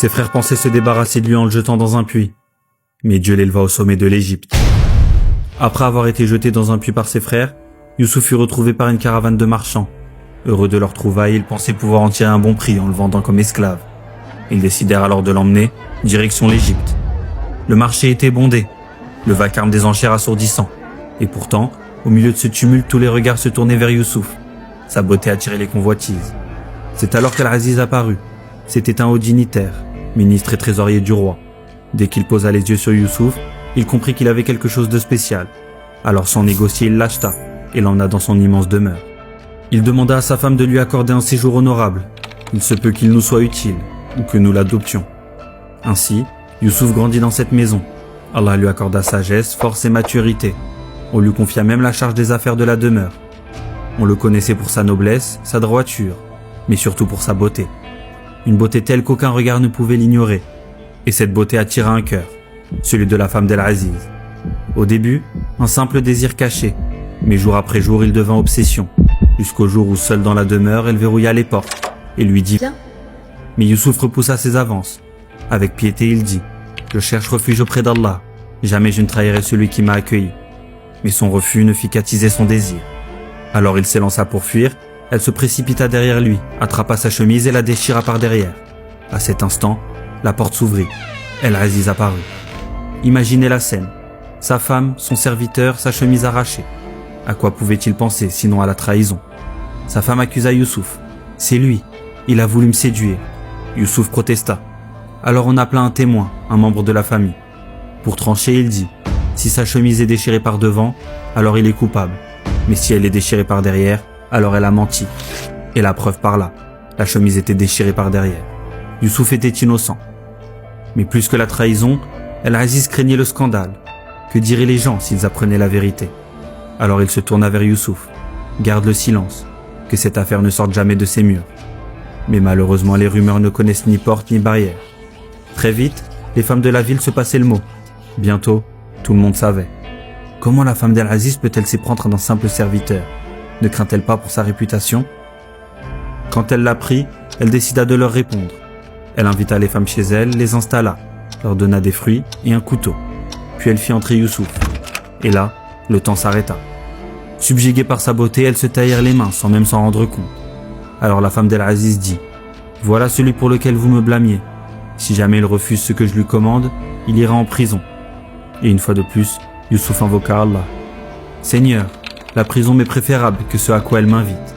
Ses frères pensaient se débarrasser de lui en le jetant dans un puits. Mais Dieu l'éleva au sommet de l'Égypte. Après avoir été jeté dans un puits par ses frères, Youssouf fut retrouvé par une caravane de marchands. Heureux de leur trouvaille, ils pensaient pouvoir en tirer un bon prix en le vendant comme esclave. Ils décidèrent alors de l'emmener, direction l'Égypte. Le marché était bondé, le vacarme des enchères assourdissant. Et pourtant, au milieu de ce tumulte, tous les regards se tournaient vers Youssouf. Sa beauté attirait les convoitises. C'est alors qu'Al-Aziz apparut. C'était un haut dignitaire, ministre et trésorier du roi. Dès qu'il posa les yeux sur Youssouf, il comprit qu'il avait quelque chose de spécial. Alors sans négocier, il l'acheta et l'emmena dans son immense demeure. Il demanda à sa femme de lui accorder un séjour honorable. Il se peut qu'il nous soit utile, ou que nous l'adoptions. Ainsi, Youssouf grandit dans cette maison. Allah lui accorda sagesse, force et maturité. On lui confia même la charge des affaires de la demeure. On le connaissait pour sa noblesse, sa droiture, mais surtout pour sa beauté. Une beauté telle qu'aucun regard ne pouvait l'ignorer. Et cette beauté attira un cœur, celui de la femme d'Al-Aziz. Au début, un simple désir caché, mais jour après jour il devint obsession, jusqu'au jour où seule dans la demeure elle verrouilla les portes et lui dit « Viens ». Mais Youssouf repoussa ses avances. Avec piété il dit « Je cherche refuge auprès d'Allah, jamais je ne trahirai celui qui m'a accueilli ». Mais son refus ne fit qu'attiser son désir. Alors il s'élança pour fuir, elle se précipita derrière lui, attrapa sa chemise et la déchira par derrière. À cet instant, la porte s'ouvrit. Al-Aziz apparut. Imaginez la scène. Sa femme, son serviteur, sa chemise arrachée. À quoi pouvait-il penser, sinon à la trahison? Sa femme accusa Youssouf. C'est lui. Il a voulu me séduire. Youssouf protesta. Alors on appela un témoin, un membre de la famille. Pour trancher, il dit, si sa chemise est déchirée par devant, alors il est coupable. Mais si elle est déchirée par derrière, alors elle a menti. Et la preuve par là. La chemise était déchirée par derrière. Youssouf était innocent. Mais plus que la trahison, Al-Aziz craignait le scandale. Que diraient les gens s'ils apprenaient la vérité? Alors il se tourna vers Youssouf. Garde le silence, que cette affaire ne sorte jamais de ses murs. Mais malheureusement les rumeurs ne connaissent ni porte ni barrière. Très vite, les femmes de la ville se passaient le mot. Bientôt, tout le monde savait. Comment la femme d'Al-Aziz peut-elle s'y prendre d'un simple serviteur? Ne craint-elle pas pour sa réputation? Quand elle l'apprit, elle décida de leur répondre. Elle invita les femmes chez elle, les installa, leur donna des fruits et un couteau. Puis elle fit entrer Youssouf. Et là, le temps s'arrêta. Subjuguée par sa beauté, elle se taillèrent les mains sans même s'en rendre compte. Alors la femme d'Al-Aziz dit « Voilà celui pour lequel vous me blâmiez. Si jamais il refuse ce que je lui commande, il ira en prison. » Et une fois de plus, Youssouf invoqua Allah. « Seigneur, la prison m'est préférable que ce à quoi elle m'invite. »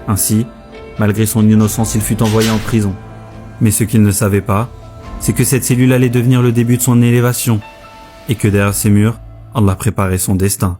Ainsi, malgré son innocence, il fut envoyé en prison. Mais ce qu'il ne savait pas, c'est que cette cellule allait devenir le début de son élévation, et que derrière ces murs, Allah préparait son destin.